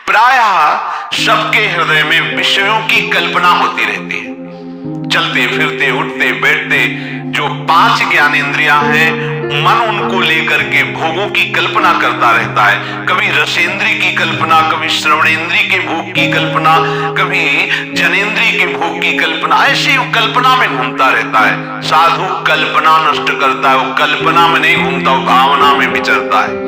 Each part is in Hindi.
प्रायः सबके हृदय में विषयों की कल्पना होती रहती है। चलते फिरते उठते बैठते जो 5 ज्ञानेंद्रियां हैं, मन उनको लेकर के भोगों की कल्पना करता रहता है। कभी रसेंद्री की कल्पना, कभी श्रवणेंद्री के भोग की कल्पना, कभी जनेंद्री के भोग की कल्पना, ऐसी कल्पना में घूमता रहता है। साधु कल्पना नष्ट करता है, वो कल्पना में नहीं घूमता, वो भावना में विचरता है।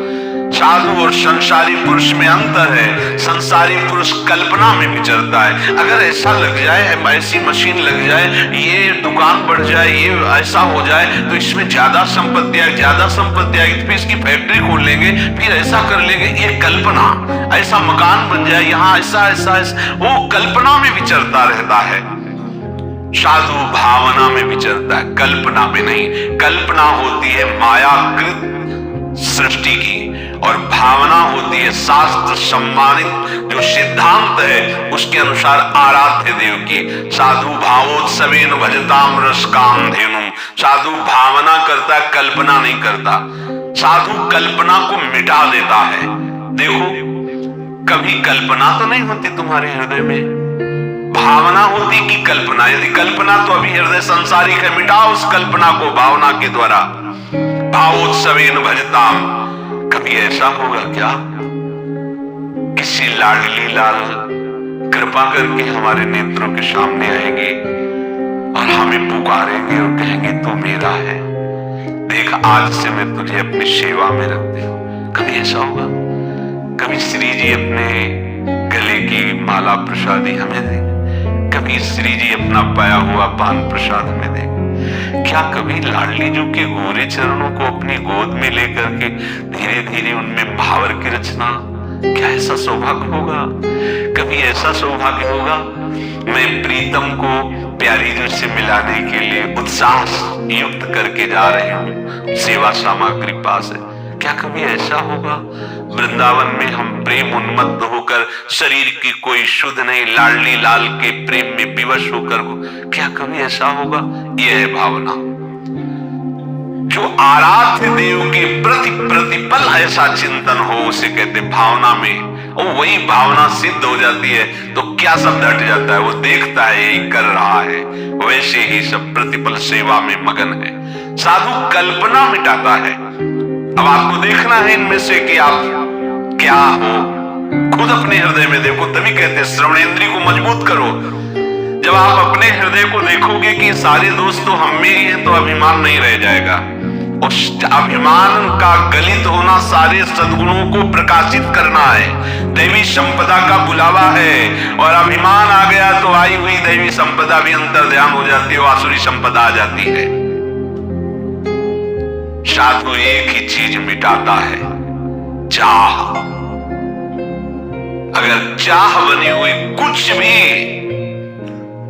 साधु और संसारी पुरुष में अंतर है। संसारी पुरुष कल्पना में विचरता है। अगर ऐसा लग जाए, ऐसी मशीन लग जाए, ये दुकान बढ़ जाए, ये ऐसा हो जाए तो इसमें ज्यादा संपत्ति आए, ज्यादा संपत्ति आएगी, फिर इसकी फैक्ट्री खोल लेंगे, फिर ऐसा कर लेंगे, ये कल्पना, ऐसा मकान बन जाए, यहाँ ऐसा ऐसा ऐसा, वो कल्पना में विचरता रहता है। साधु भावना में विचरता है, कल्पना में नहीं। कल्पना होती है मायाकृत सृष्टि की, और भावना होती है शास्त्र सम्मानित जो सिद्धांत है उसके अनुसार आराध्य देव की। साधु भावोत्सवेन भजताम रस कामधेनुम। साधु भावना करता है, कल्पना नहीं करता। साधु कल्पना को मिटा देता है। देखो, कभी कल्पना तो नहीं होती तुम्हारे हृदय में, भावना होती कि कल्पना। यदि कल्पना तो अभी हृदय संसारिक है, मिटाओ उस कल्पना को भावना के द्वारा। भावोत्सवेन भजताम। कभी ऐसा होगा क्या, किसी लाडली लाल कृपा करके हमारे नेत्रों के सामने आएंगे और हमें पुकारेंगे और कहेंगे तू मेरा है, देख आज से मैं तुझे अपनी सेवा में रखती हूं। कभी ऐसा होगा? कभी श्री जी अपने गले की माला प्रसादी हमें देंगे, कभी श्री जी अपना पाया हुआ पान प्रसाद हमें देंगे। क्या कभी लाडली जी के गोरे चरणों को अपनी गोद में लेकर के धीरे धीरे उनमें भावर की रचना, क्या ऐसा सौभाग्य होगा? कभी ऐसा सौभाग्य होगा? मैं प्रीतम को प्यारी जी से मिलाने के लिए उत्साह युक्त करके जा रही हूँ, सेवा सामग्री पास है। क्या कभी ऐसा होगा वृंदावन में हम प्रेम उन्मत्त होकर, शरीर की कोई शुद्ध नहीं, लाडली लाल के प्रेम में विवश होकर, क्या कभी ऐसा होगा? यह है भावना। जो आराध्य देव के प्रति प्रतिपल ऐसा चिंतन हो उसे कहते भावना में, और वही भावना सिद्ध हो जाती है तो क्या सब हट जाता है। वो देखता है यही कर रहा है, वैसे ही सब प्रतिपल सेवा में मगन है। साधु कल्पना मिटाता है। अब आपको देखना है इनमें से कि आप क्या हो, खुद अपने हृदय में देखो, तभी कहते हैं श्रवणेंद्रिय को मजबूत करो। जब आप अपने हृदय को देखोगे कि सारे दोस्त तो हम में ही है, तो अभिमान नहीं रह जाएगा। उस अभिमान का गलित होना सारे सद्गुणों को प्रकाशित करना है। दैवी संपदा का बुलावा है, और अभिमान आ गया तो आई हुई दैवी संपदा भी अंतर्ध्यान हो जाती है, आसुरी संपदा आ जाती है। साधु एक ही चीज मिटाता है, चाह। अगर चाह बनी हुई कुछ भी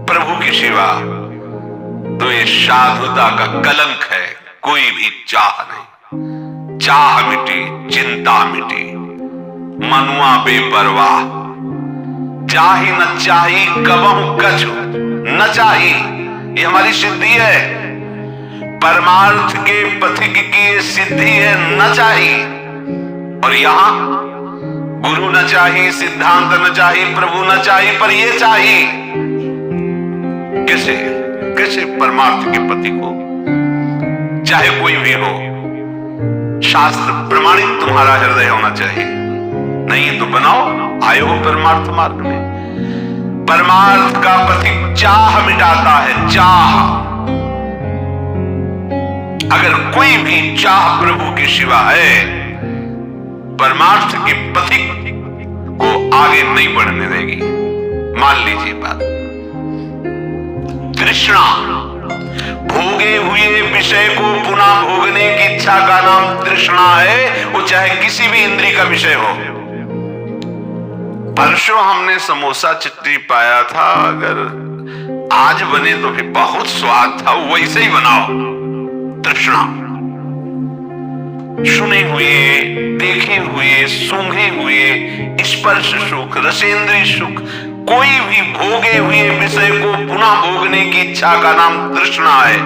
प्रभु की सेवा, तो ये साधुता का कलंक है। कोई भी चाह नहीं, चाह मिटी, चिंता मिटी, मनुआ बेपरवाह। चाही न चाही कबहु कछु न चाही, ये हमारी सिद्धि है। परमार्थ के पथिक की सिद्धि है, न चाही। और यहां गुरु न चाही, सिद्धांत न चाही, प्रभु न चाही, पर ये चाही। कैसे कैसे परमार्थ के पति को, चाहे कोई भी हो, शास्त्र प्रमाणित तुम्हारा हृदय होना चाहिए। नहीं तो बनाओ, आए हो परमार्थ मार्ग में। परमार्थ का पथिक चाह मिटाता है, चाह। अगर कोई भी चाह प्रभु के सिवा है, परमार्थ के पथिक को आगे नहीं बढ़ने देगी। मान लीजिए बात, तृष्णा, भोगे हुए विषय को पुनः भोगने की इच्छा का नाम तृष्णा है, वो चाहे किसी भी इंद्रिय का विषय हो। परसों हमने समोसा चटनी पाया था, अगर आज बने तो फिर बहुत स्वाद था, वैसे ही बनाओ। तृष्णा, सुने हुए, देखे हुए, सूंघे हुए स्पर्श सुख, रसेंद्रिय सुख, कोई भी भोगे हुए विषय को पुनः भोगने की इच्छा का नाम तृष्णा है।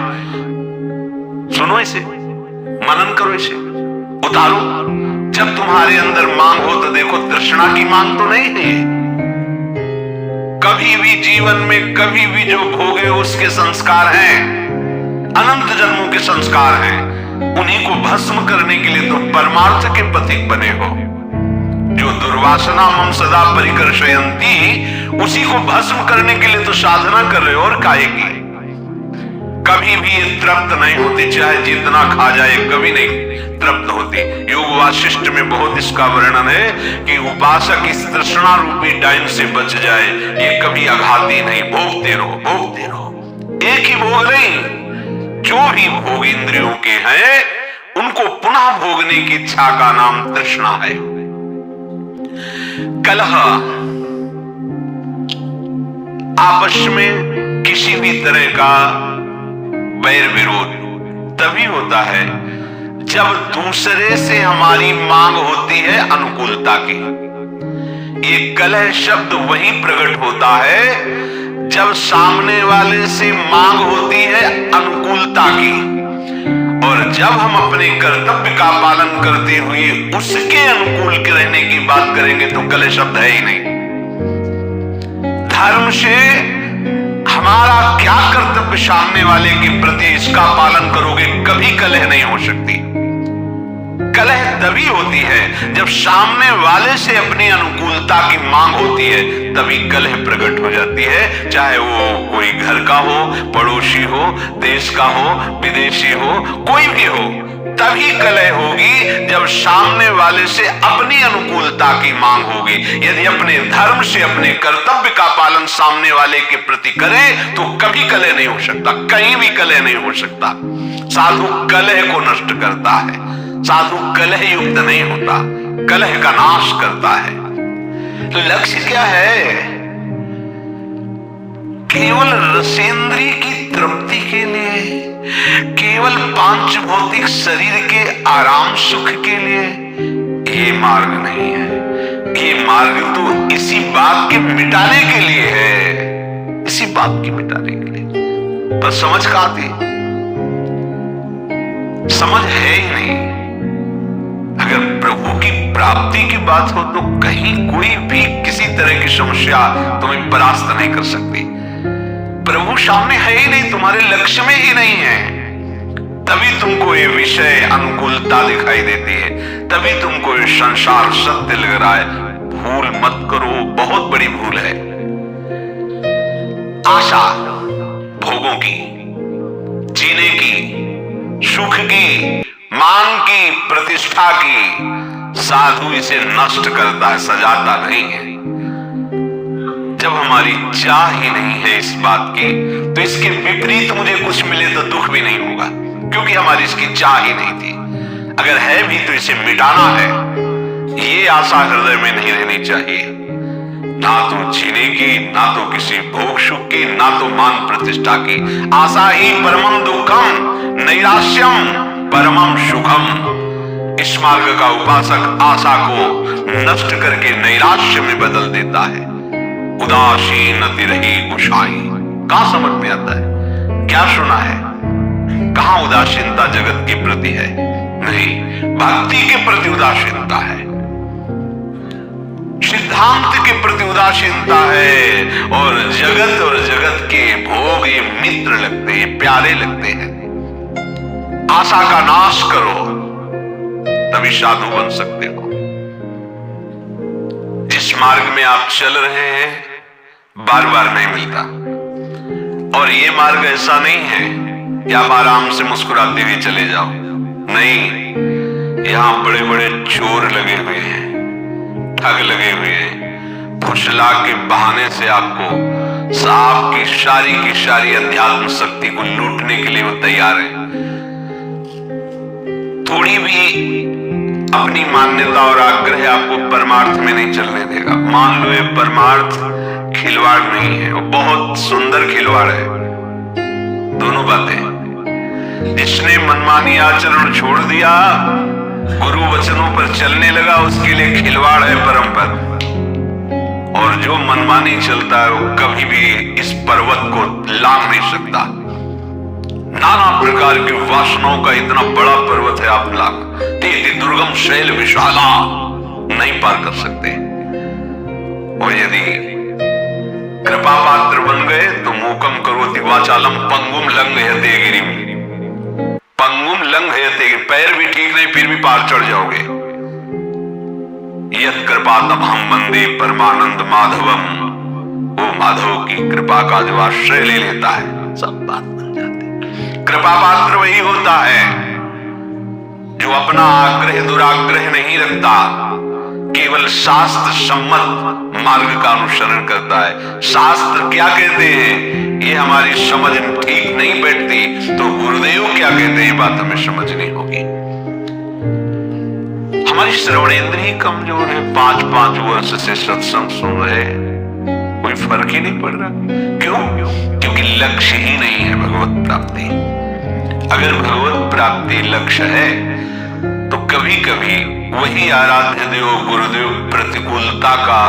सुनो इसे, मनन करो इसे, उतारो। जब तुम्हारे अंदर मांग हो तो देखो तृष्णा की मांग तो नहीं है। कभी भी जीवन में कभी भी जो भोगे उसके संस्कार हैं, अनंत जन्मों के संस्कार हैं, उन्हीं को भस्म करने के लिए तो परमार्थ के पथिक बने हो। जो दुर्वासना मम सदा परिकर्षयन्ति, उसी को भस्म करने के लिए तो साधना कर रहे हो और काहे की। कभी भी ये तृप्त नहीं होती, चाहे जितना खा जाए कभी नहीं तृप्त होती। योग वासिष्ठ में बहुत इसका वर्णन है कि उपासक इस तृष्णा रूपी डाइन से बच जाए, ये कभी आघाती नहीं, भोगते रहो भोगते रहो। एक ही भोग नहीं, जो भी भोग इंद्रियों के हैं उनको पुनः भोगने की इच्छा का नाम तृष्णा है। कलह, आपस में किसी भी तरह का वैर विरोध तभी होता है जब दूसरे से हमारी मांग होती है अनुकूलता की। ये कलह शब्द वही प्रकट होता है जब सामने वाले से मांग होती है अनुकूलता की, और जब हम अपने कर्तव्य का पालन करते हुए उसके अनुकूल के रहने की बात करेंगे तो कलह शब्द है ही नहीं। धर्म से हमारा क्या कर्तव्य सामने वाले के प्रति, इसका पालन करोगे कभी कलह नहीं हो सकती। कलह तभी होती है जब सामने वाले से अपनी अनुकूलता की मांग होती है, तभी कलह प्रकट हो जाती है। चाहे वो कोई घर का हो, पड़ोसी हो, देश का हो, विदेशी हो, कोई भी हो, तभी कलह होगी जब सामने वाले से अपनी अनुकूलता की मांग होगी। यदि अपने धर्म से अपने कर्तव्य का पालन सामने वाले के प्रति करे तो कभी कलह नहीं हो सकता, कहीं भी कलह नहीं हो सकता। साधु कलह को नष्ट करता है, साधु कलह युक्त नहीं होता, कलह का नाश करता है। लक्ष्य क्या है? केवल रसेंद्री की तृप्ति के लिए, केवल पांच भौतिक शरीर के आराम सुख के लिए ये मार्ग नहीं है। ये मार्ग तो इसी बात के मिटाने के लिए है, इसी बात के मिटाने के लिए। पर समझ कहां थी? समझ है ही नहीं। अगर प्रभु की प्राप्ति की बात हो तो कहीं कोई भी किसी तरह की समस्या तुम्हें परास्त नहीं कर सकती। प्रभु सामने है ही नहीं, तुम्हारे लक्ष्य में ही नहीं है, तभी तुमको ये विषय अनुकूलता दिखाई देती है, तभी तुमको ये संसार सत्य लग रहा है। भूल मत करो, बहुत बड़ी भूल है। आशा भोगों की, जीने की, सुख की, मान की, प्रतिष्ठा की, साधु इसे नष्ट करता है, सजाता नहीं है। जब हमारी चाह ही नहीं है इस बात की, तो इसके विपरीत मुझे कुछ मिले तो दुख भी नहीं होगा, क्योंकि हमारी इसकी चाह ही नहीं थी। अगर है भी तो इसे मिटाना है, ये आशा हृदय में नहीं रहनी चाहिए। ना तो जीने की, ना तो किसी भोग सुख की, ना तो मान प्रतिष्ठा की। आशा ही परमम दुखम, नैराश्यम परमम सुखम। इस मार्ग का उपासक आशा को नष्ट करके नैराश्य में बदल देता है। उदासीन रही गुसाई, कहां समझ में आता है? क्या सुना है? कहां उदासीनता जगत के प्रति है? नहीं, भक्ति के प्रति उदासीनता है, सिद्धांत के प्रति उदासीनता है। और जगत के भोग ये मित्र लगते हैं, प्यारे लगते हैं। आशा का नाश करो, तभी साधु बन सकते हो। जिस मार्ग में आप चल रहे हैं बार बार नहीं मिलता, और ये मार्ग ऐसा नहीं है कि आप आराम से मुस्कुराते हुए चले जाओ। नहीं, यहां बड़े बड़े चोर लगे हुए हैं, ठग लगे हुए हैं, फुसला के बहाने से आपको साहब की सारी अध्यात्म शक्ति को लूटने के लिए वो तैयार है। थोड़ी भी अपनी मान्यता और आग्रह आपको परमार्थ में नहीं चलने देगा। मान लो ये परमार्थ खिलवाड़ नहीं है, वो बहुत सुंदर खिलवाड़ है। दोनों बातें, जिसने मनमानी आचरण छोड़ दिया, गुरु वचनों पर चलने लगा, उसके लिए खिलवाड़ है परम पद। और जो मनमानी चलता है वो कभी भी इस पर्वत को लांघ नहीं सकता। नाना प्रकार की वासनाओं का इतना बड़ा पर्वत है, आप लाख दुर्गम शैल विशाला नहीं पार कर सकते। और यदि कृपा पात्र बन गए तो मूकम करोति वाचालम पंगुम लंघयते गिरिम, पंगुम लंघयते, पैर भी ठीक नहीं फिर भी पार चढ़ जाओगे। यत् कृपा तमहम वंदे परमानंद माधवम, वो माधव की कृपा का जो आश्रय ले लेता है सब बात बन जाती। कृपा पात्र वही होता है जो अपना आग्रह दुराग्रह नहीं रखता, केवल शास्त्र सम्मत मार्ग का अनुसरण करता है। शास्त्र क्या कहते हैं ये हमारी समझ ठीक नहीं बैठती, तो गुरुदेव क्या कहते हैं ये बात हमें समझनी होगी। हमारी श्रवणेंद्रिय कमजोर है, 5-5 वर्ष से सत्संग सुन रहे, कोई फर्क ही नहीं पड़ रहा। क्यों? क्योंकि लक्ष्य ही नहीं है भगवत प्राप्ति। अगर भगवत प्राप्ति लक्ष्य है तो कभी कभी वही आराध्य देव गुरुदेव प्रतिकूलता का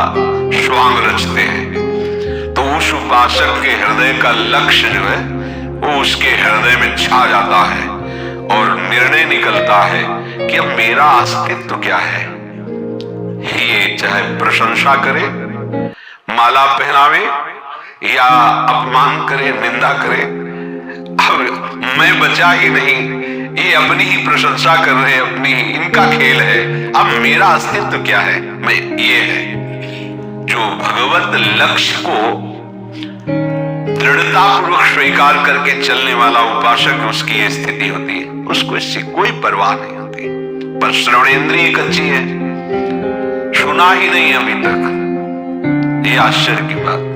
स्वांग रचते हैं, तो उस उपासक के हृदय का लक्ष्य जो है वो उसके हृदय में छा जाता है और निर्णय निकलता है कि अब मेरा अस्तित्व क्या है। ये चाहे प्रशंसा करे, माला पहनावे या अपमान करे, निंदा करे, अब मैं बचा ही नहीं, ये अपनी ही प्रशंसा कर रहे हैं, अपनी ही इनका खेल है। अब मेरा अस्तित्व क्या है? मैं ये है जो भगवत लक्ष्य को दृढ़तापूर्वक स्वीकार करके चलने वाला उपासक, उसकी ये स्थिति होती है, उसको इससे कोई परवाह नहीं होती। पर श्रवणेंद्रिय कच्ची है, सुना ही नहीं अभी तक। ये आश्चर्य की बात।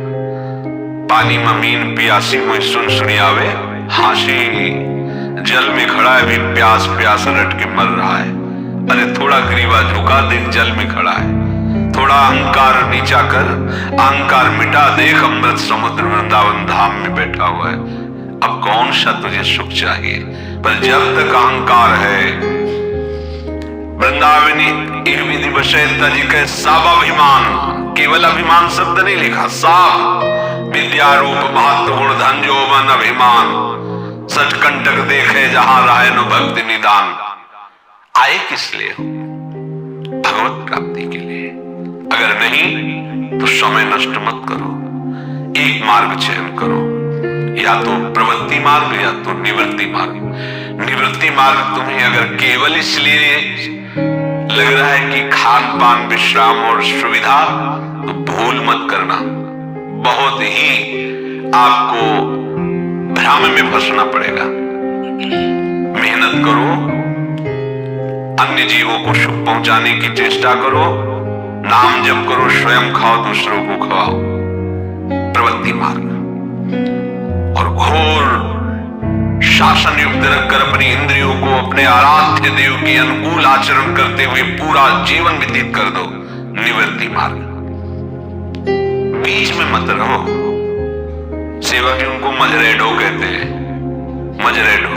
पानी में मीन प्यासी मुझे सुन सुनियावे, हासी जल में खड़ा है भी प्यास प्यास रट के मर रहा है। अरे थोड़ा ग्रीवा झुका देख जल में खड़ा है, थोड़ा अहंकार नीचा कर, अहंकार मिटा देख अमृत समुद्र वृंदावन धाम में बैठा हुआ है। अब कौन सा तुझे सुख चाहिए? पर जब तक अहंकार है, वृंदावनी एक विधि बसे तजिक सावाभिमान, केवल अभिमान शब्द नहीं लिखा, साव विद्या रूप महत्व गुण धन यौवन अभिमान, सच कंटक देखे जहां राय नो भक्ति निदान। आए किस लिए हो? भगवत प्राप्ति के लिए। अगर नहीं तो समय नष्ट मत करो, एक मार्ग चयन करो, या तो प्रवृत्ति मार्ग या तो निवृत्ति मार्ग। निवृत्ति मार्ग तुम्हें अगर केवल इसलिए लग रहा है कि खान पान विश्राम और सुविधा, तो भूल मत करना, बहुत ही आपको भ्रम में फंसना पड़ेगा। मेहनत करो, अन्य जीवों को सुख पहुंचाने की चेष्टा करो, नाम जप करो, स्वयं खाओ, दूसरों को खवाओ, प्रवृत्ति मार्ग। और घोर शासन युक्त रखकर अपनी इंद्रियों को अपने आराध्य देव के अनुकूल आचरण करते हुए पूरा जीवन व्यतीत कर दो, निवृत्ति मार्ग। बीच में मत रहो। सेवक उनको मजरेडो कहते हैं, मजरेडो,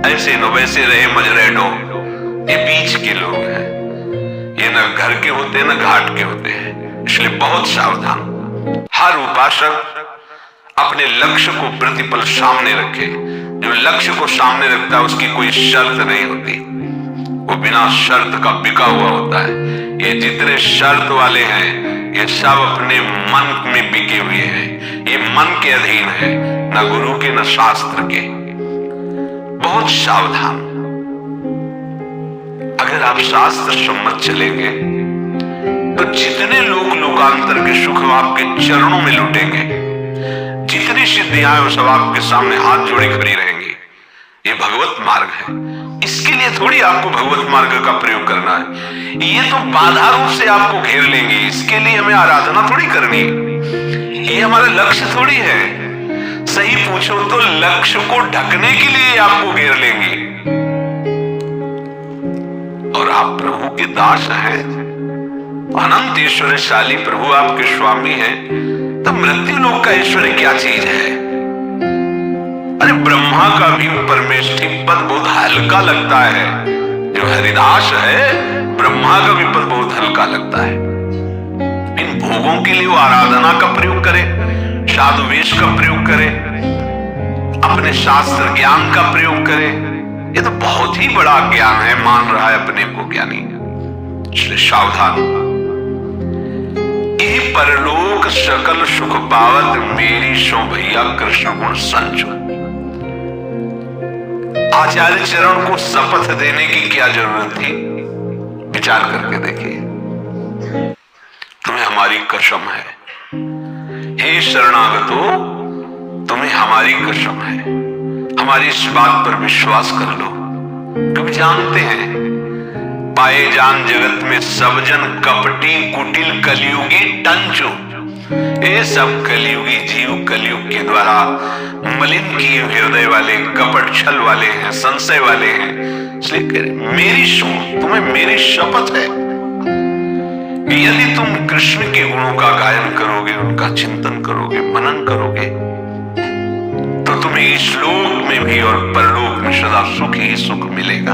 ऐसे नो वैसे रहे मजरेडो, ये बीच के लोग हैं, ये न घर के होते हैं न घाट के होते हैं। इसलिए बहुत सावधान। हर उपासक अपने लक्ष्य को प्रतिपल सामने रखे। जो लक्ष्य को सामने रखता है उसकी कोई शर्त नहीं होती, वो बिना शर्त का बिका हुआ होता है। ये जितने शर्त वाले हैं ये सब अपने मन में बिके हुए हैं, ये मन के अधीन है, न गुरु के न शास्त्र के। बहुत सावधान। अगर आप शास्त्र सम्मत चलेंगे तो जितने लोग लोकांतर के सुख आपके चरणों में लुटेंगे, जितनी सिद्धियां वो सब आपके सामने हाथ जोड़े खड़ी रहेंगी। ये भगवत मार्ग है। इसके लिए थोड़ी आपको भगवत मार्ग का प्रयोग करना है, ये तो बाधा रूप से आपको घेर लेंगे। इसके लिए हमें आराधना थोड़ी करनी है, ये हमारा लक्ष्य थोड़ी है। सही पूछो तो लक्ष्य को ढकने के लिए आपको घेर लेंगे। और आप प्रभु के दास हैं, अनंत ऐश्वर्यशाली प्रभु आपके स्वामी हैं, तो मृत्यु लोक का ऐश्वर्य क्या चीज है? अरे ब्रह्मा का भी परमेष्ठी पद बहुत हल्का लगता है। जो हरिदास है ब्रह्मा का भी पद बहुत हल्का लगता है। इन भोगों के लिए वो आराधना का प्रयोग करे, साधु वेश का प्रयोग करे, अपने शास्त्र ज्ञान का प्रयोग करे। ये तो बहुत ही बड़ा ज्ञान है, मान रहा है अपने को ज्ञानी। इसलिए सावधान। ये परलोक सकल सुख पावत, मेरी सो भैया कृष्ण गुण संच। आचार्य चरण को शपथ देने की क्या जरूरत थी? विचार करके देखिए। तुम्हें हमारी कसम है, हे शरणागतो, तुम्हें हमारी कसम है, हमारी इस बात पर विश्वास कर लो। क्योंकि जानते हैं पाए जान जगत में सब जन कपटी कुटिल कलयुगी टंचो। ये सब कलयुगी जीव कलयुग के द्वारा मलिन किए हृदय वाले, कपट छल वाले हैं, संशय वाले हैं। इसलिए मेरी सुन, तुम्हें मेरी शपथ है, यदि तुम कृष्ण के गुणों का गायन करोगे, उनका चिंतन करोगे, मनन करोगे, तो तुम्हें इस लोक में भी और परलोक में सदा सुख ही सुख मिलेगा।